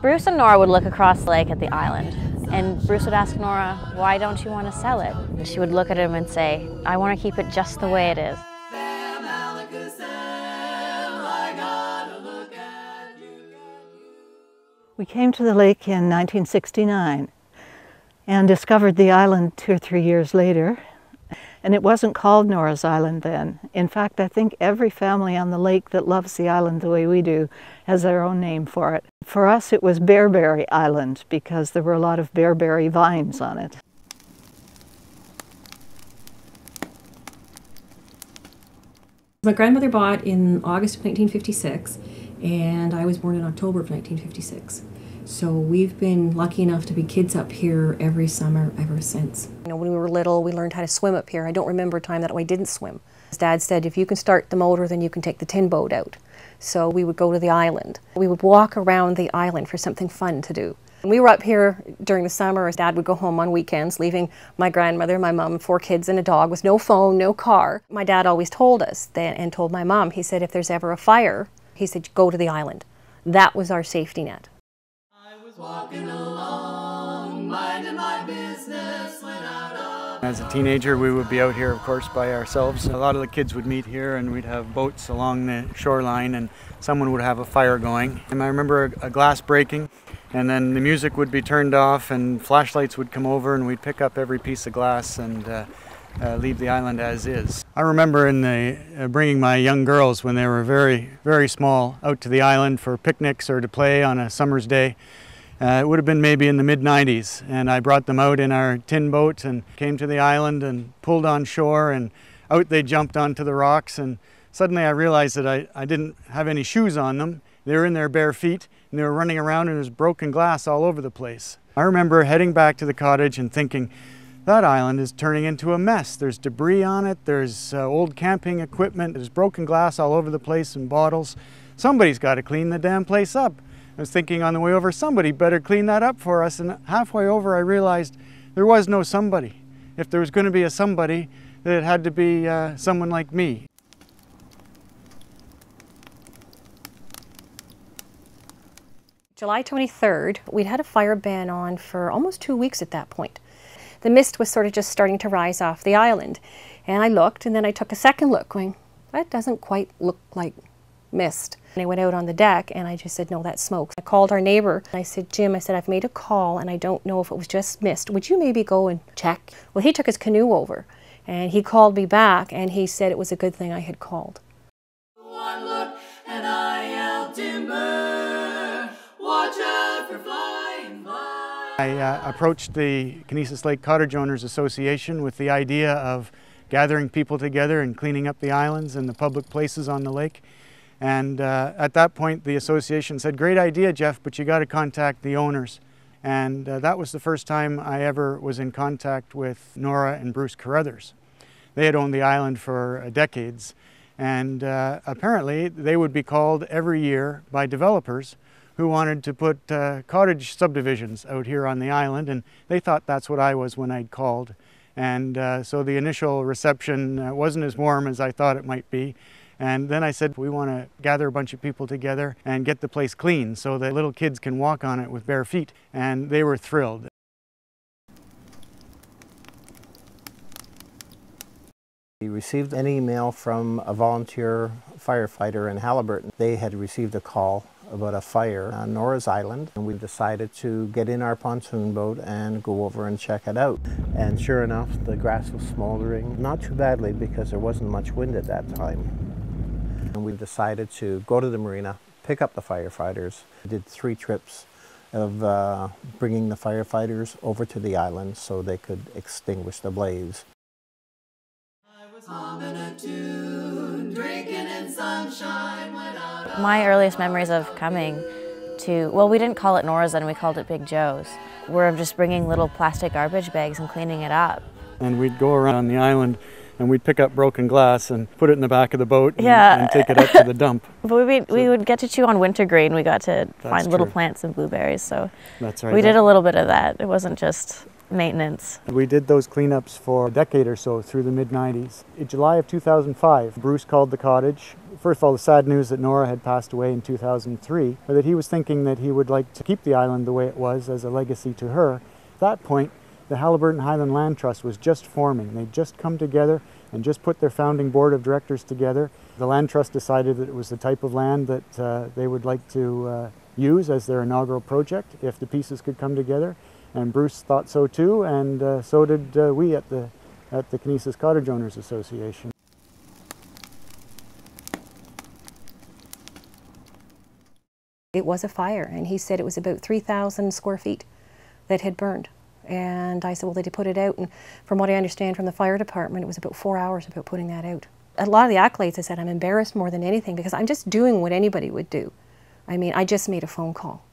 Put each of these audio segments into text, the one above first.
Bruce and Norah would look across the lake at the island, and Bruce would ask Norah, "Why don't you want to sell it?" And she would look at him and say, "I want to keep it just the way it is." We came to the lake in 1969 and discovered the island 2 or 3 years later. And it wasn't called Norah's Island then. In fact, I think every family on the lake that loves the island the way we do has their own name for it. For us, it was Bearberry Island because there were a lot of bearberry vines on it. My grandmother bought in August of 1956, and I was born in October of 1956. So we've been lucky enough to be kids up here every summer ever since. You know, when we were little, we learned how to swim up here. I don't remember a time that I didn't swim. Dad said, if you can start the motor, then you can take the tin boat out. So we would go to the island. We would walk around the island for something fun to do. When we were up here during the summer, Dad would go home on weekends, leaving my grandmother, my mom, 4 kids and a dog with no phone, no car. My dad always told us that, and told my mom, he said, if there's ever a fire, he said, go to the island. That was our safety net. Walking along, minding my business when out of... As a teenager, we would be out here, of course, by ourselves. A lot of the kids would meet here and we'd have boats along the shoreline and someone would have a fire going. And I remember a glass breaking and then the music would be turned off and flashlights would come over and we'd pick up every piece of glass and leave the island as is. I remember bringing my young girls when they were very, very small out to the island for picnics or to play on a summer's day. It would have been maybe in the mid-90s, and I brought them out in our tin boat and came to the island and pulled on shore, and out they jumped onto the rocks, and suddenly I realized that I didn't have any shoes on them. They were in their bare feet and they were running around and there was broken glass all over the place. I remember heading back to the cottage and thinking, that island is turning into a mess. There's debris on it, there's old camping equipment, there's broken glass all over the place and bottles. Somebody's got to clean the damn place up. I was thinking on the way over, somebody better clean that up for us, and halfway over I realized there was no somebody. If there was going to be a somebody, it had to be someone like me. July 23rd, we'd had a fire ban on for almost 2 weeks at that point. The mist was sort of just starting to rise off the island, and I looked, and then I took a second look going, that doesn't quite look like mist. And I went out on the deck and I just said, no, that's smoke. I called our neighbor and I said, Jim, I said, I've made a call and I don't know if it was just mist. Would you maybe go and check? Well, he took his canoe over and he called me back and he said it was a good thing I had called. One look and I yelled timber, watch out for flying flies. I approached the Kennisis Lake Cottage Owners Association with the idea of gathering people together and cleaning up the islands and the public places on the lake. And at that point, the association said, great idea, Jeff, but you got to contact the owners. And that was the first time I ever was in contact with Norah and Bruce Carruthers. They had owned the island for decades. And apparently, they would be called every year by developers who wanted to put cottage subdivisions out here on the island. And they thought that's what I was when I'd called. And so the initial reception wasn't as warm as I thought it might be. And then I said, we want to gather a bunch of people together and get the place clean so that little kids can walk on it with bare feet. And they were thrilled. We received an email from a volunteer firefighter in Haliburton. They had received a call about a fire on Norah's Island, and we decided to get in our pontoon boat and go over and check it out. And sure enough, the grass was smoldering, not too badly because there wasn't much wind at that time. And we decided to go to the marina, pick up the firefighters. We did 3 trips of bringing the firefighters over to the island so they could extinguish the blaze. I was humming a tune, drinking in sunshine when out. My earliest memories of coming to, well, we didn't call it Norah's then, we called it Big Joe's. We're just bringing little plastic garbage bags and cleaning it up. And we'd go around the island and we'd pick up broken glass and put it in the back of the boat and take it up to the dump. But we would get to chew on wintergreen. We got to find little plants and blueberries. So that's right. We did a little bit of that. It wasn't just maintenance. We did those cleanups for a decade or so through the mid-90s. In July of 2005, Bruce called the cottage. First of all, the sad news that Norah had passed away in 2003, but that he was thinking that he would like to keep the island the way it was as a legacy to her. At that point, the Haliburton Highlands Land Trust was just forming. They'd just come together and just put their founding board of directors together. The Land Trust decided that it was the type of land that they would like to use as their inaugural project if the pieces could come together. And Bruce thought so too, and so did we at the Kennisis Cottage Owners Association. It was a fire, and he said it was about 3,000 square feet that had burned. And I said, well, they put it out, and from what I understand from the fire department, it was about 4 hours about putting that out. A lot of the accolades, I said, I'm embarrassed more than anything because I'm just doing what anybody would do. I mean, I just made a phone call.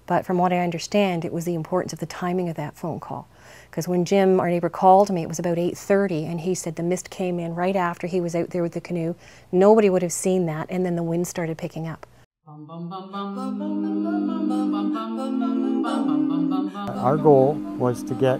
But from what I understand, it was the importance of the timing of that phone call. Because when Jim, our neighbor, called me, it was about 8:30, and he said the mist came in right after he was out there with the canoe. Nobody would have seen that, and then the wind started picking up. Our goal was to get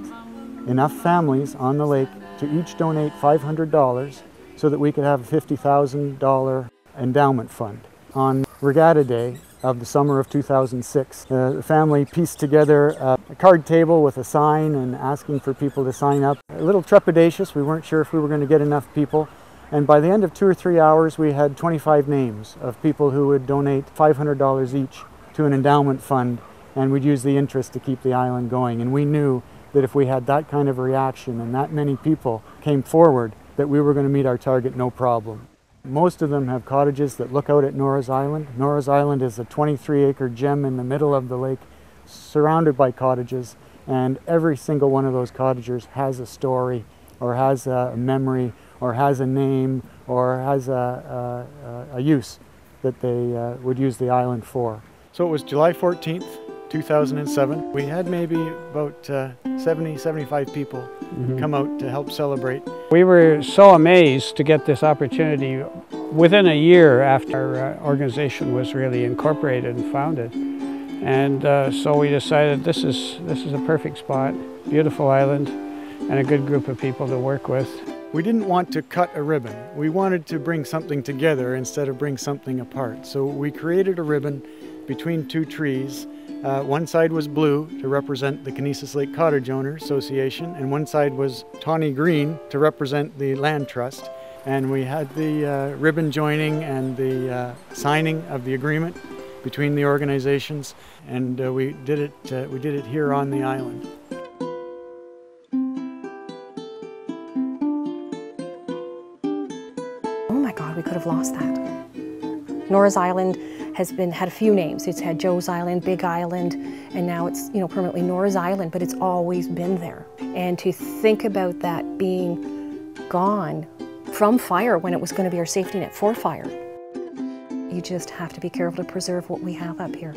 enough families on the lake to each donate $500 so that we could have a $50,000 endowment fund. On Regatta Day of the summer of 2006, the family pieced together a card table with a sign and asking for people to sign up. A little trepidatious, we weren't sure if we were going to get enough people. And by the end of 2 or 3 hours, we had 25 names of people who would donate $500 each to an endowment fund, and we'd use the interest to keep the island going. And we knew that if we had that kind of a reaction and that many people came forward, that we were going to meet our target no problem. Most of them have cottages that look out at Norah's Island. Norah's Island is a 23-acre gem in the middle of the lake, surrounded by cottages, and every single one of those cottagers has a story, or has a memory, or has a name, or has a use that they would use the island for. So it was July 14th, 2007. We had maybe about 70, 75 people come out to help celebrate. We were so amazed to get this opportunity within a year after our organization was really incorporated and founded. And so we decided this is a perfect spot, beautiful island, and a good group of people to work with. We didn't want to cut a ribbon. We wanted to bring something together instead of bring something apart. So we created a ribbon between two trees. One side was blue to represent the Kennisis Lake Cottage Owners Association, and one side was tawny green to represent the Land Trust. And we had the ribbon joining and the signing of the agreement between the organizations, and we did it here on the island. Oh my God, we could have lost that. Norah's Island has had a few names. It's had Joe's Island, Big Island, and now it's permanently Norah's Island, but it's always been there. And to think about that being gone from fire when it was going to be our safety net for fire, you just have to be careful to preserve what we have up here.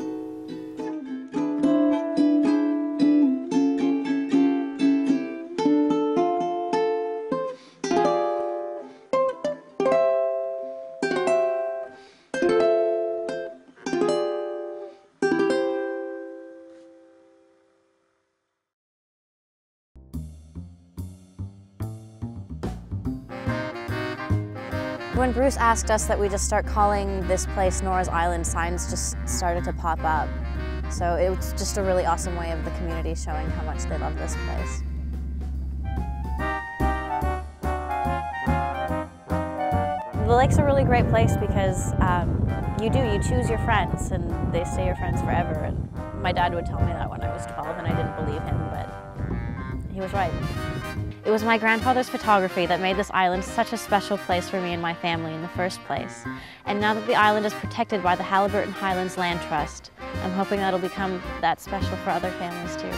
When Bruce asked us that we just start calling this place Norah's Island, signs just started to pop up. So it was just a really awesome way of the community showing how much they love this place. The lake's a really great place because you choose your friends and they stay your friends forever. And my dad would tell me that when I was 12 and I didn't believe him, but he was right. It was my grandfather's photography that made this island such a special place for me and my family in the first place. And now that the island is protected by the Haliburton Highlands Land Trust, I'm hoping that'll become that special for other families too.